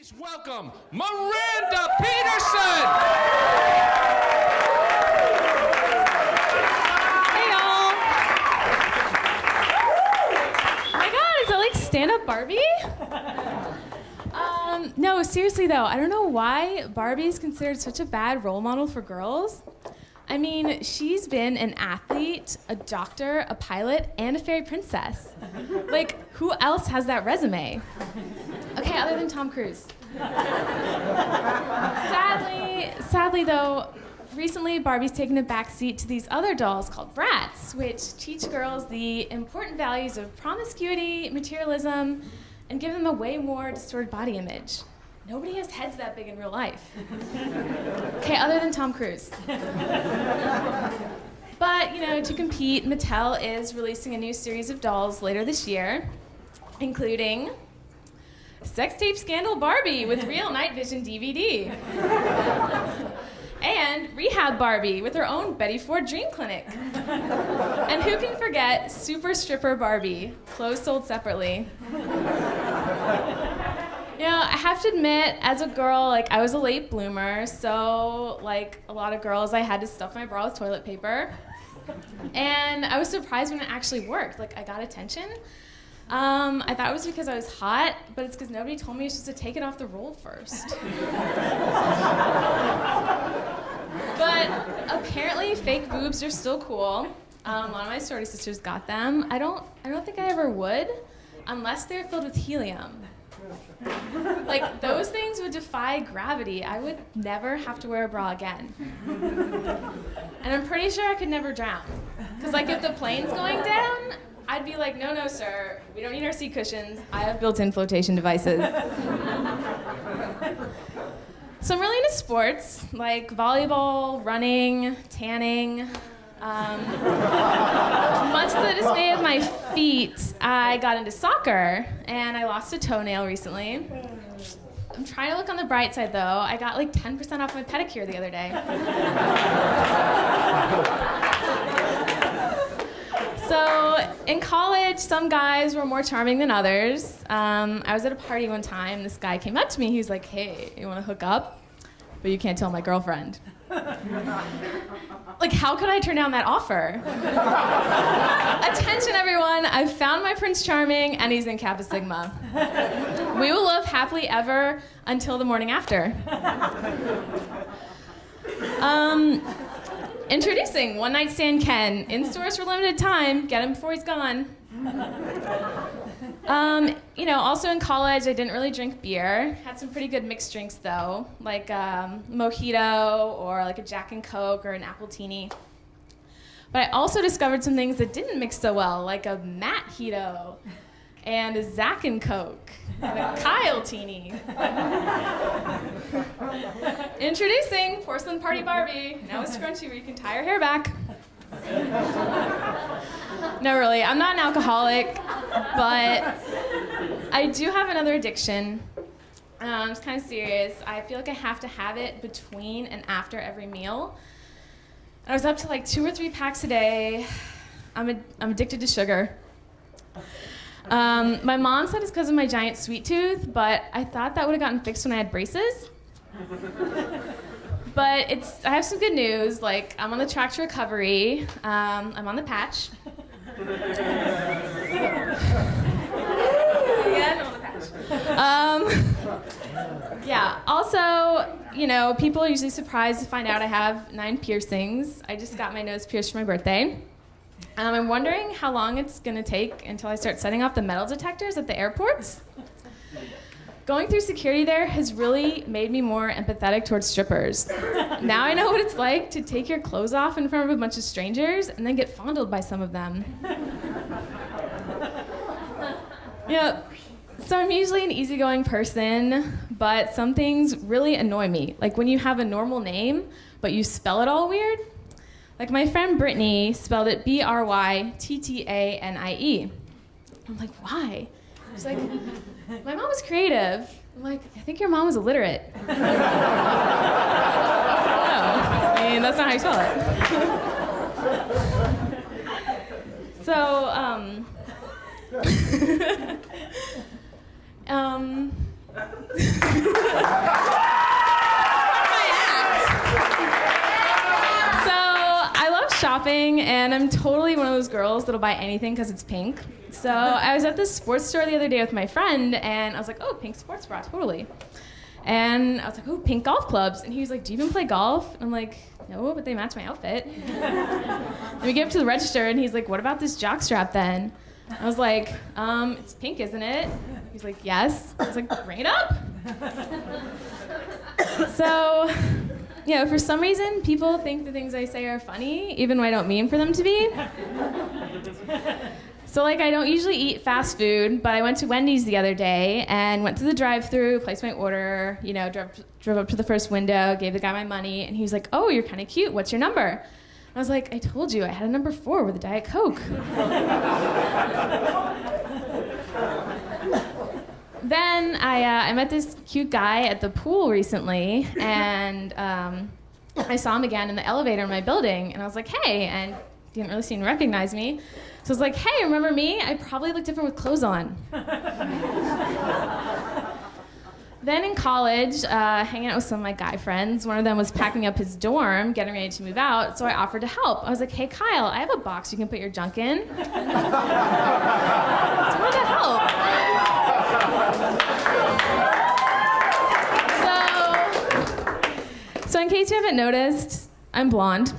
Please welcome Miranda Peterson! Hey y'all! Oh my god, is that like stand-up Barbie? No, seriously though, I don't know why Barbie is considered such a bad role model for girls. I mean, she's been an athlete, a doctor, a pilot, and a fairy princess. Like, who else has that resume? Okay, other than Tom Cruise. Sadly though, recently Barbie's taken a backseat to these other dolls called brats, which teach girls the important values of promiscuity, materialism, and give them a way more distorted body image. Nobody has heads that big in real life. Okay, other than Tom Cruise. But, to compete, Mattel is releasing a new series of dolls later this year, including Sex Tape Scandal Barbie with real night vision DVD. And Rehab Barbie with her own Betty Ford Dream Clinic. And who can forget Super Stripper Barbie, clothes sold separately. I have to admit, as a girl, I was a late bloomer, so like a lot of girls, I had to stuff my bra with toilet paper. And I was surprised when it actually worked. I got attention. I thought it was because I was hot, but it's because nobody told me I was supposed to take it off the roll first. But apparently fake boobs are still cool. A lot of my sorority sisters got them. I don't think I ever would, unless they're filled with helium. Those things would defy gravity. I would never have to wear a bra again. And I'm pretty sure I could never drown. Because if the plane's going down, I'd be like, no, sir, we don't need our seat cushions. I have built-in flotation devices. So I'm really into sports, like volleyball, running, tanning. Much to the dismay of my feet, I got into soccer, and I lost a toenail recently. I'm trying to look on the bright side, though. I got 10% off my pedicure the other day. So in college, some guys were more charming than others. I was at a party one time. This guy came up to me. He was like, hey, you want to hook up? But you can't tell my girlfriend. How could I turn down that offer? Attention, everyone. I've found my Prince Charming, and he's in Kappa Sigma. We will live happily ever until the morning after. Introducing One Night Stand Ken. In stores for limited time. Get him before he's gone. Also in college, I didn't really drink beer. Had some pretty good mixed drinks, though, like mojito or a Jack and Coke or an Appletini. But I also discovered some things that didn't mix so well, like a Matt-hito and a Zack and Coke and a Kyle-tini. Introducing Porcelain Party Barbie. Now a scrunchie where you can tie your hair back. No, really, I'm not an alcoholic, but I do have another addiction. It's kind of serious. I feel like I have to have it between and after every meal. I was up to 2 or 3 packs a day. I'm addicted to sugar. My mom said it's because of my giant sweet tooth, but I thought that would have gotten fixed when I had braces. But I have some good news. I'm on the track to recovery. I'm on the patch. Again, I'm on the patch. Also, people are usually surprised to find out I have 9 piercings. I just got my nose pierced for my birthday. I'm wondering how long it's going to take until I start setting off the metal detectors at the airports. Going through security there has really made me more empathetic towards strippers. Now I know what it's like to take your clothes off in front of a bunch of strangers and then get fondled by some of them. So I'm usually an easygoing person, but some things really annoy me. Like when you have a normal name, but you spell it all weird. Like my friend Brittany spelled it Bryttanie. I'm like, why? She's like, my mom was creative. I'm like, I think your mom was illiterate. No, that's not how you spell it. So, shopping, and I'm totally one of those girls that'll buy anything because it's pink. So I was at this sports store the other day with my friend, and I was like, oh, pink sports bra, totally. And I was like, oh, pink golf clubs. And he was like, do you even play golf? And I'm like, no, but they match my outfit. And we get up to the register, and he's like, what about this jockstrap then? I was like, it's pink, isn't it? He's like, yes. I was like, bring it up. So, for some reason, people think the things I say are funny, even when I don't mean for them to be. So, I don't usually eat fast food, but I went to Wendy's the other day and went to the drive-thru, placed my order, drove up to the first window, gave the guy my money, and he was like, oh, you're kind of cute. What's your number? I was like, I told you, I had a number 4 with a Diet Coke. Then I met this cute guy at the pool recently, and I saw him again in the elevator in my building, and I was like, hey, and he didn't really seem to recognize me. So I was like, hey, remember me? I probably look different with clothes on. Then in college, hanging out with some of my guy friends, one of them was packing up his dorm, getting ready to move out, so I offered to help. I was like, hey, Kyle, I have a box you can put your junk in. So I wanted to help. So in case you haven't noticed, I'm blonde.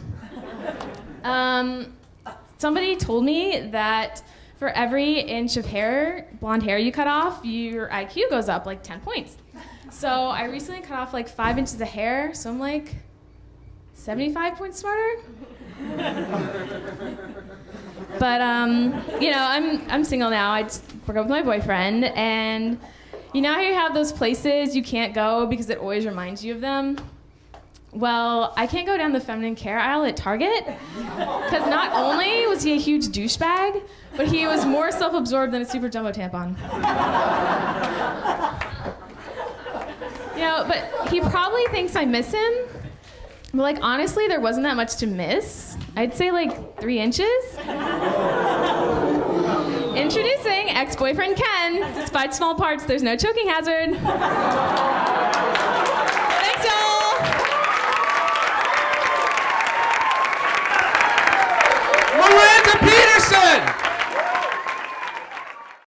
Somebody told me that for every inch of blonde hair you cut off, your IQ goes up 10 points. So I recently cut off 5 inches of hair, so I'm 75 points smarter. But I'm single now. I just broke up with my boyfriend, and you know how you have those places you can't go because it always reminds you of them? Well, I can't go down the feminine care aisle at Target because not only was he a huge douchebag, but he was more self-absorbed than a super jumbo tampon. But he probably thinks I miss him. But honestly, there wasn't that much to miss. I'd say 3 inches. Introducing ex-boyfriend Ken. Despite small parts, there's no choking hazard.